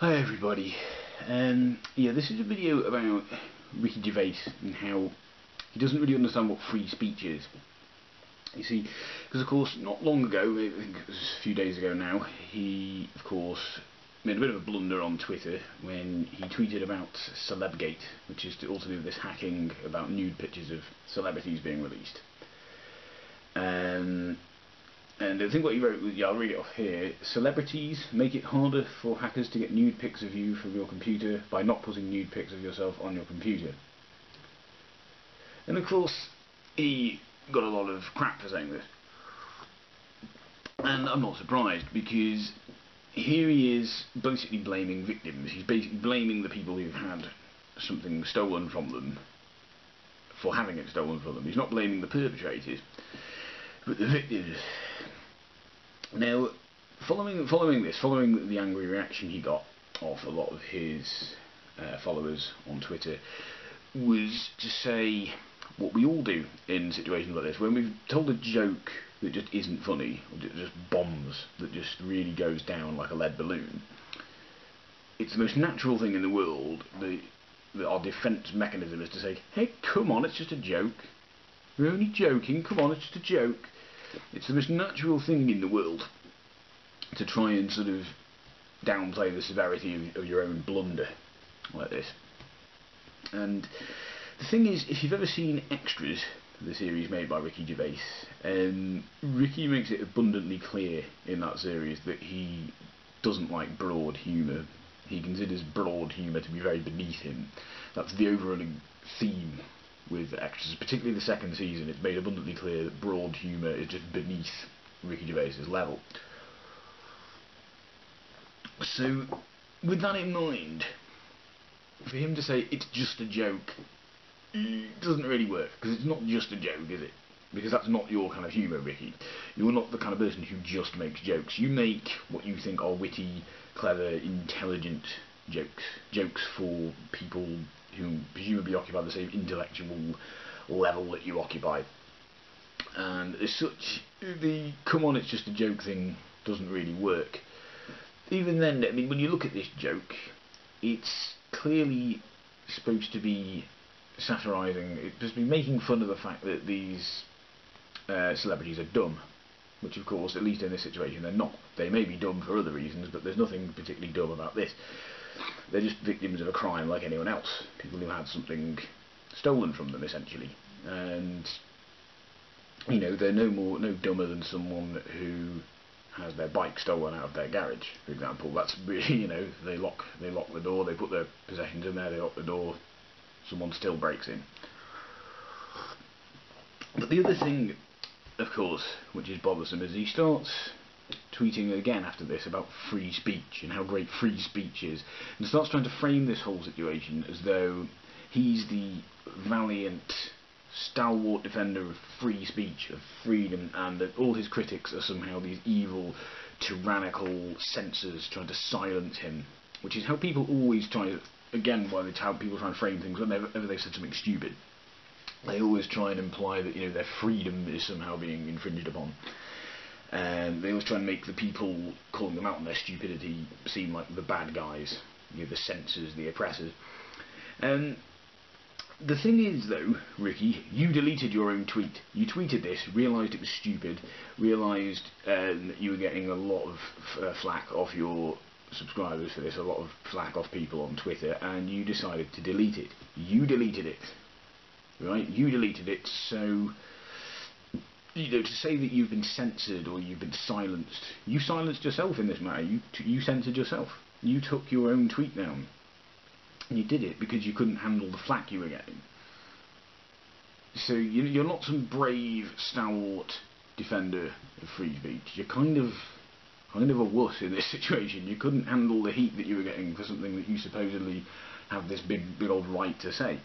Hi everybody. Yeah, this is a video about Ricky Gervais and how he doesn't really understand what free speech is. You see, because of course not long ago, I think it was a few days ago now, he of course made a bit of a blunder on Twitter when he tweeted about Celebgate, which is all to do with this hacking about nude pictures of celebrities being released. And I think what he wrote was, I'll read it off here: celebrities make it harder for hackers to get nude pics of you from your computer by not putting nude pics of yourself on your computer. And of course, he got a lot of crap for saying this. And I'm not surprised, because here he is basically blaming victims. He's basically blaming the people who've had something stolen from them for having it stolen from them. He's not blaming the perpetrators, but the victims. Now, following the angry reaction he got off a lot of his followers on Twitter, was to say what we all do in situations like this, when we've told a joke that just isn't funny, or just bombs, that just really goes down like a lead balloon. It's the most natural thing in the world, that our defence mechanism is to say, hey, come on, it's just a joke. We're only joking, come on, it's just a joke. It's the most natural thing in the world to try and sort of downplay the severity of your own blunder like this. And the thing is, if you've ever seen Extras, the series made by Ricky Gervais, Ricky makes it abundantly clear in that series that he doesn't like broad humour. He considers broad humour to be very beneath him. That's the overrunning theme with Extras, particularly the second season. It's made abundantly clear that broad humour is just beneath Ricky Gervais's level. So, with that in mind, for him to say it's just a joke, it doesn't really work, because it's not just a joke, is it? Because that's not your kind of humour, Ricky. You're not the kind of person who just makes jokes. You make what you think are witty, clever, intelligent jokes. Jokes for people who presumably occupy the same intellectual level that you occupy. And as such, the come on, it's just a joke thing doesn't really work. Even then, I mean, when you look at this joke, it's clearly supposed to be satirising, it's supposed to be making fun of the fact that these celebrities are dumb, which of course, at least in this situation, they're not. They may be dumb for other reasons, but there's nothing particularly dumb about this. They're just victims of a crime like anyone else, people who had something stolen from them, essentially. And, you know, they're no dumber than someone who has their bike stolen out of their garage, for example. That's really, you know, they lock the door, they put their possessions in there, they lock the door, someone still breaks in. But the other thing, of course, which is bothersome, is he starts tweeting again after this about free speech and how great free speech is, and starts trying to frame this whole situation as though he's the valiant, stalwart defender of free speech, of freedom, and that all his critics are somehow these evil, tyrannical censors trying to silence him, which is how people always try, again, it's how people try and frame things whenever they've said something stupid. They always try and imply that, you know, their freedom is somehow being infringed upon. And they always try and make the people calling them out on their stupidity seem like the bad guys, you know, the censors, the oppressors. The thing is, though, Ricky, you deleted your own tweet. You tweeted this, realised it was stupid, realised that you were getting a lot of flack off your subscribers for this, a lot of flack off people on Twitter, and you decided to delete it. You deleted it. Right? You deleted it, so, you know, to say that you've been censored or you've been silenced, you silenced yourself in this matter. You censored yourself. You took your own tweet down. And you did it because you couldn't handle the flack you were getting. So you're not some brave, stalwart defender of free speech. You're kind of a wuss in this situation. You couldn't handle the heat that you were getting for something that you supposedly have this big old right to say.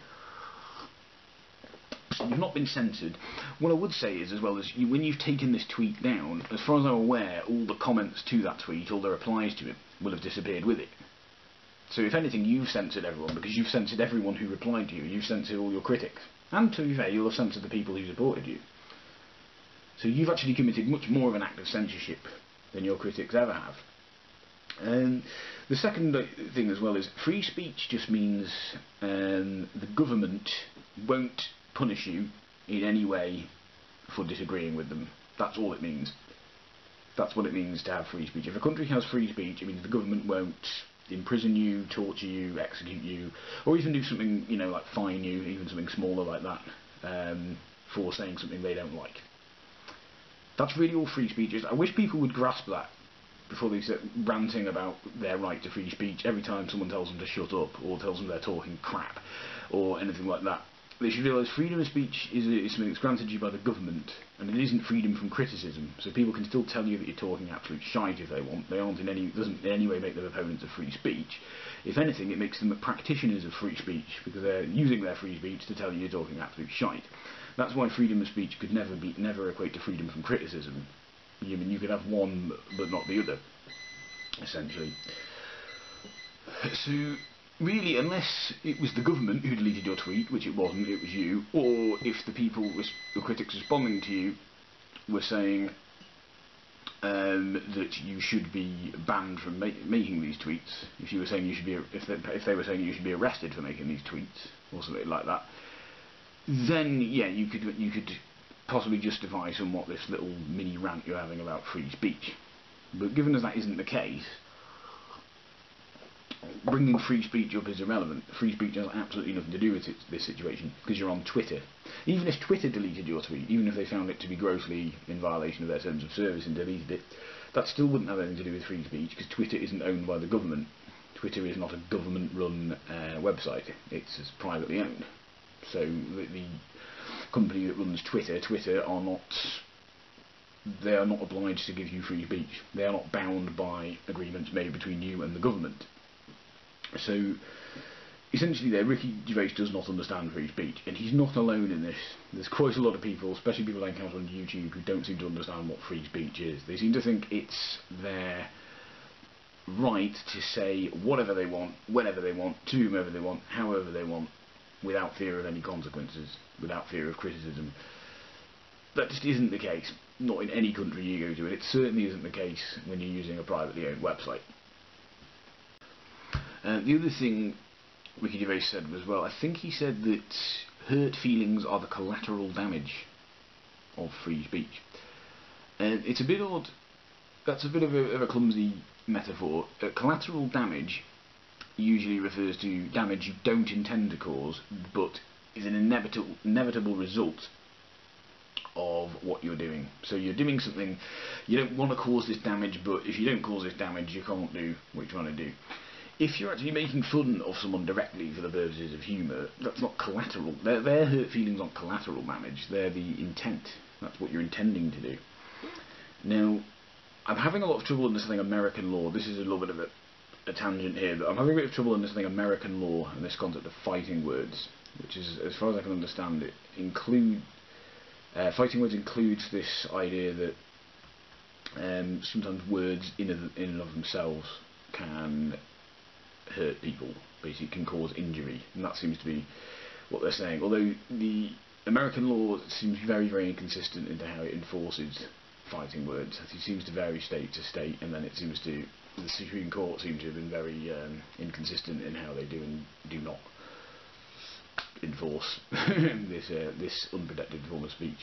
So you've not been censored. What I would say is, as well, as when you've taken this tweet down, as far as I'm aware, all the comments to that tweet, all the replies to it, will have disappeared with it. So if anything, you've censored everyone, because you've censored everyone who replied to you. You've censored all your critics. And to be fair, you'll have censored the people who supported you. So you've actually committed much more of an act of censorship than your critics ever have. The second thing as well is free speech just means the government won't punish you in any way for disagreeing with them. That's all it means. That's what it means to have free speech. If a country has free speech, it means the government won't imprison you, torture you, execute you, or even do something, you know, like fine you, even something smaller like that, for saying something they don't like. That's really all free speech is. I wish people would grasp that before they start ranting about their right to free speech every time someone tells them to shut up or tells them they're talking crap or anything like that. They should realise freedom of speech is something that's granted you by the government, and it isn't freedom from criticism. So people can still tell you that you're talking absolute shite if they want. They aren't doesn't in any way make them opponents of free speech. If anything, it makes them practitioners of free speech because they're using their free speech to tell you you're talking absolute shite. That's why freedom of speech could never equate to freedom from criticism. You could have one but not the other, essentially. So really, unless it was the government who deleted your tweet, which it wasn't, it was you, or if the people, the critics responding to you, were saying that you should be banned from making these tweets, if you were saying you should be, if they were saying you should be arrested for making these tweets or something like that, then yeah, you could possibly justify somewhat this little mini rant you're having about free speech. But given as that isn't the case, bringing free speech up is irrelevant. Free speech has absolutely nothing to do with this situation, because you're on Twitter. Even if Twitter deleted your tweet, even if they found it to be grossly in violation of their terms of service and deleted it, that still wouldn't have anything to do with free speech, because Twitter isn't owned by the government. Twitter is not a government-run website. It's privately owned. So the company that runs Twitter are not... They are not obliged to give you free speech. They are not bound by agreements made between you and the government. So, essentially there, Ricky Gervais does not understand free speech, and he's not alone in this. There's quite a lot of people, especially people I encounter on YouTube, who don't seem to understand what free speech is. They seem to think it's their right to say whatever they want, whenever they want, to whomever they want, however they want, without fear of any consequences, without fear of criticism. That just isn't the case. Not in any country you go to, and it certainly isn't the case when you're using a privately owned website. The other thing Ricky Gervais said was, well, I think he said that hurt feelings are the collateral damage of free speech. And it's a bit odd. That's a bit of a clumsy metaphor. Collateral damage usually refers to damage you don't intend to cause, but is an inevitable result of what you're doing. So you're doing something, you don't want to cause this damage, but if you don't cause this damage, you can't do what you're trying to do. If you're actually making fun of someone directly for the purposes of humour, that's not collateral. Their hurt feelings aren't collateral damage, they're the intent. That's what you're intending to do. Now, I'm having a lot of trouble understanding American law. This is a little bit of a tangent here, but I'm having a bit of trouble understanding American law and this concept of fighting words, which is, as far as I can understand it, fighting words includes this idea that sometimes words in and of themselves can hurt people, basically can cause injury, and that seems to be what they're saying. Although the American law seems very, very inconsistent into how it enforces fighting words. It seems to vary state to state, and then it seems to, the Supreme Court seems to have been very inconsistent in how they do and do not enforce this unprotected form of speech.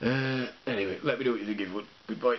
Anyway, let me know what you think, everyone. Goodbye.